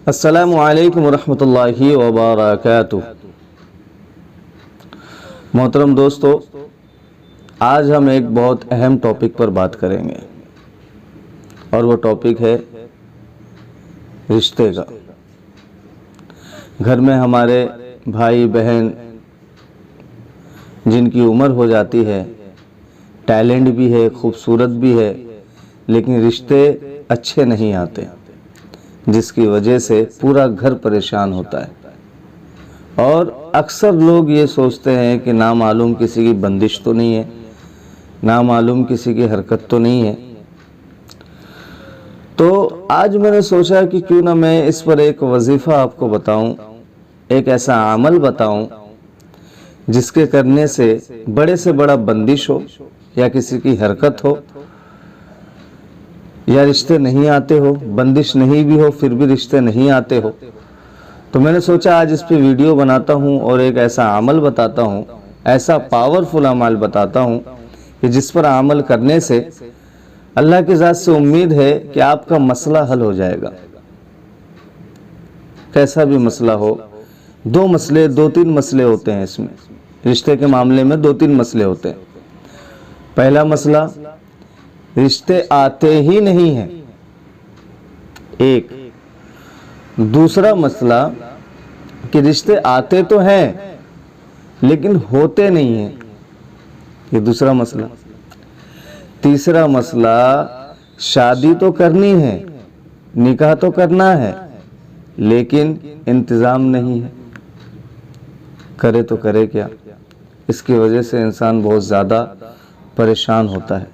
अस्सलामु अलैकुम वरहमतुल्लाहि वबरकातुह। मोहतरम दोस्तों, आज हम एक बहुत अहम टॉपिक पर बात करेंगे और वो टॉपिक है रिश्ते का। घर में हमारे भाई बहन जिनकी उम्र हो जाती है, टैलेंट भी है, खूबसूरत भी है, लेकिन रिश्ते अच्छे नहीं आते, जिसकी वजह से पूरा घर परेशान होता है। और अक्सर लोग ये सोचते हैं कि ना मालूम किसी की बंदिश तो नहीं है, ना मालूम किसी की हरकत तो नहीं है। तो आज मैंने सोचा कि क्यों ना मैं इस पर एक वजीफ़ा आपको बताऊं, एक ऐसा अमल बताऊं जिसके करने से बड़ा बंदिश हो या किसी की हरकत हो या रिश्ते नहीं आते हो, बंदिश नहीं भी हो फिर भी रिश्ते नहीं आते हो, तो मैंने सोचा आज इस पे वीडियो बनाता हूँ और एक ऐसा अमल बताता हूँ, ऐसा पावरफुल अमल बताता हूँ कि जिस पर अमल करने से अल्लाह की ज़ात से उम्मीद है कि आपका मसला हल हो जाएगा। कैसा भी मसला हो, दो तीन मसले होते हैं इसमें, रिश्ते के मामले में दो तीन मसले होते हैं। पहला मसला, रिश्ते आते ही नहीं हैं, एक। दूसरा मसला कि रिश्ते आते तो हैं लेकिन होते नहीं हैं, ये दूसरा मसला। तीसरा मसला, शादी तो करनी है, निकाह तो करना है, लेकिन इंतज़ाम नहीं है, करे तो करे क्या। इसकी वजह से इंसान बहुत ज़्यादा परेशान होता है,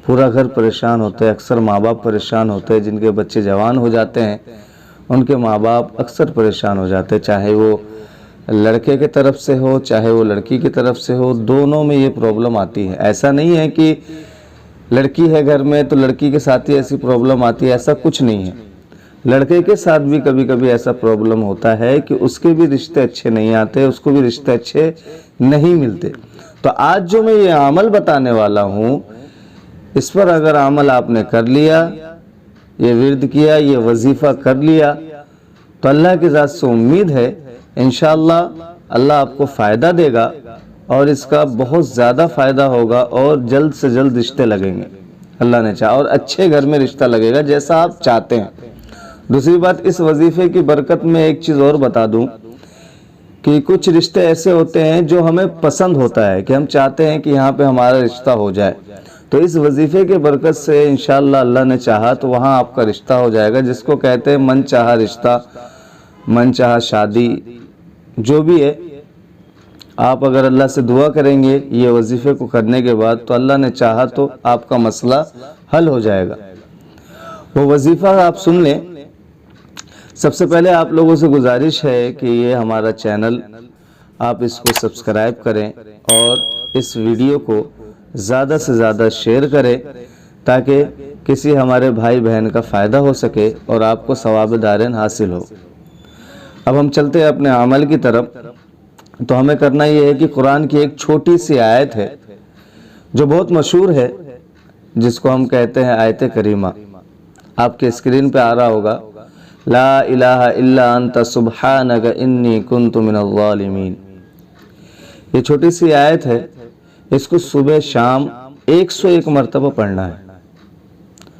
पूरा घर परेशान होता है। अक्सर माँ बाप परेशान होते हैं, जिनके बच्चे जवान हो जाते हैं उनके माँ बाप अक्सर परेशान हो जाते हैं, चाहे वो लड़के के तरफ से हो चाहे वो लड़की की तरफ से हो, दोनों में ये प्रॉब्लम आती है। ऐसा नहीं है कि लड़की है घर में तो लड़की के साथ ही ऐसी प्रॉब्लम आती है, ऐसा कुछ नहीं है। लड़के के साथ भी कभी कभी ऐसा प्रॉब्लम होता है कि उसके भी रिश्ते अच्छे नहीं आते, उसको भी रिश्ते अच्छे नहीं मिलते। तो आज जो मैं ये अमल बताने वाला हूँ, इस पर अगर अमल आपने कर लिया, ये विर्द किया, ये वजीफ़ा कर लिया, तो अल्लाह की ज़ात से उम्मीद है इंशाअल्लाह अल्लाह आपको फ़ायदा देगा और इसका बहुत ज़्यादा फ़ायदा होगा और जल्द से जल्द रिश्ते लगेंगे, अल्लाह ने चाहा, और अच्छे घर में रिश्ता लगेगा जैसा आप चाहते हैं। दूसरी बात, इस वजीफ़े की बरकत में एक चीज़ और बता दूं कि कुछ रिश्ते ऐसे होते हैं जो हमें पसंद होता है कि हम चाहते हैं कि यहाँ पे हमारा रिश्ता हो जाए, तो इस वजीफ़े के बरकत से इंशाअल्लाह अल्लाह ने चाहा तो वहाँ आपका रिश्ता हो जाएगा, जिसको कहते हैं मन चाहा रिश्ता, मन चाहा शादी, जो भी है। आप अगर अल्लाह से दुआ करेंगे ये वजीफ़े को करने के बाद, तो अल्लाह ने चाहा तो आपका मसला हल हो जाएगा। वो वजीफ़ा आप सुन लें। सबसे पहले आप लोगों से गुजारिश है कि ये हमारा चैनल आप इसको सब्सक्राइब करें और इस वीडियो को ज़्यादा से ज़्यादा शेयर करें ताकि किसी हमारे भाई बहन का फ़ायदा हो सके और आपको सवाब दारैन हासिल हो। अब हम चलते हैं अपने अमल की तरफ। तो हमें करना ये है कि कुरान की एक छोटी सी आयत है जो बहुत मशहूर है, जिसको हम कहते हैं आयत करीमा। आपके स्क्रीन पे आ रहा होगा, ला इलाहा इल्ला अंता सुब्हानक इन्नी कुन्तु मिनज़ ज़ालिमीन। ये छोटी सी आयत है, इसको सुबह शाम 101 मरतबा पढ़ना है,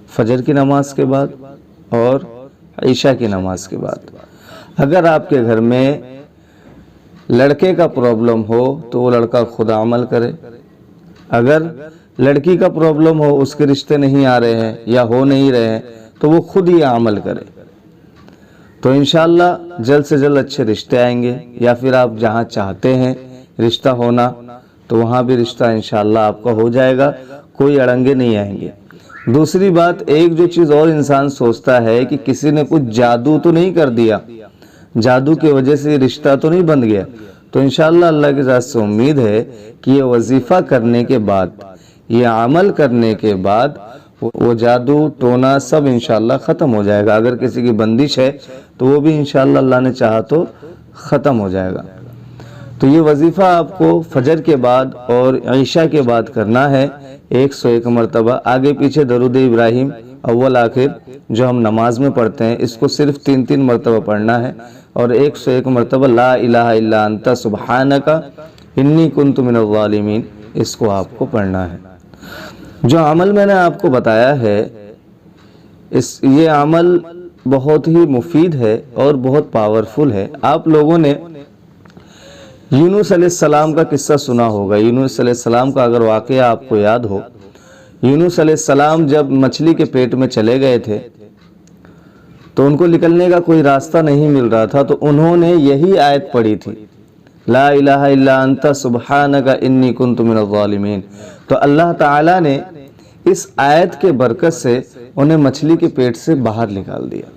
फजर की नमाज के बाद और ईशा की नमाज के बाद। अगर आपके घर में लड़के का प्रॉब्लम हो तो वो लड़का खुद अमल करे, अगर लड़की का प्रॉब्लम हो, उसके रिश्ते नहीं आ रहे हैं या हो नहीं रहे हैं, तो वो खुद ही अमल करे, तो इंशाअल्लाह जल्द से जल्द अच्छे रिश्ते आएंगे। या फिर आप जहाँ चाहते हैं रिश्ता होना तो वहाँ भी रिश्ता इंशाअल्लाह आपका हो जाएगा, कोई अड़ंगे नहीं आएंगे। दूसरी बात, एक जो चीज़ और इंसान सोचता है कि किसी ने कुछ जादू तो नहीं कर दिया, जादू की वजह से रिश्ता तो नहीं बन गया, तो इंशाअल्लाह अल्लाह की ज़ात से उम्मीद है कि ये वजीफ़ा करने के बाद, ये अमल करने के बाद वो जादू टोना सब इंशाअल्लाह ख़त्म हो जाएगा। अगर किसी की बंदिश है तो वो भी इंशाअल्लाह अल्लाह ने चाहा तो ख़त्म हो जाएगा। तो ये वजीफ़ा आपको फजर के बाद और ईशा के बाद करना है 101 मरतबा। आगे पीछे दरूद इब्राहिम अव्वल आखिर जो हम नमाज में पढ़ते हैं इसको सिर्फ 3-3 मरतबा पढ़ना है और 101 मरतबा ला इलाहा इल्ला अंता सुब्हानका इन्नी कुन्तु मिनज़ ज़ालिमीन इसको आपको पढ़ना है। जो अमल मैंने आपको बताया है ये अमल बहुत ही मुफीद है और बहुत पावरफुल है। आप लोगों ने यूनुस अलैहिस्सलाम का किस्सा सुना होगा। यूनुस अलैहिस्सलाम का अगर वाक़या आपको याद हो, यूनुस अलैहिस्सलाम जब मछली के पेट में चले गए थे तो उनको निकलने का कोई रास्ता नहीं मिल रहा था, तो उन्होंने यही आयत पढ़ी थी, ला इलाहा इल्ला अंता सुब्हानका इन्नी कुन्तु मिनज़ ज़ालिमीन। तो अल्लाह ताला ने इस आयत के बरकत से उन्हें मछली के पेट से बाहर निकाल दिया।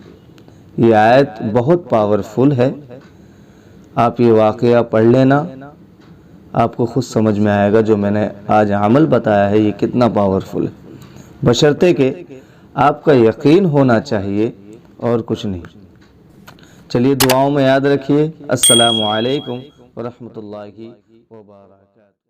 ये आयत बहुत पावरफुल है। आप ये वाक़या पढ़ लेना, आपको खुद समझ में आएगा जो मैंने आज अमल बताया है ये कितना पावरफुल है। बशर्ते के आपका यकीन होना चाहिए और कुछ नहीं। चलिए दुआओं में याद रखिए। अस्सलामु अलैकुम व रहमतुल्लाहि व बरकातहू।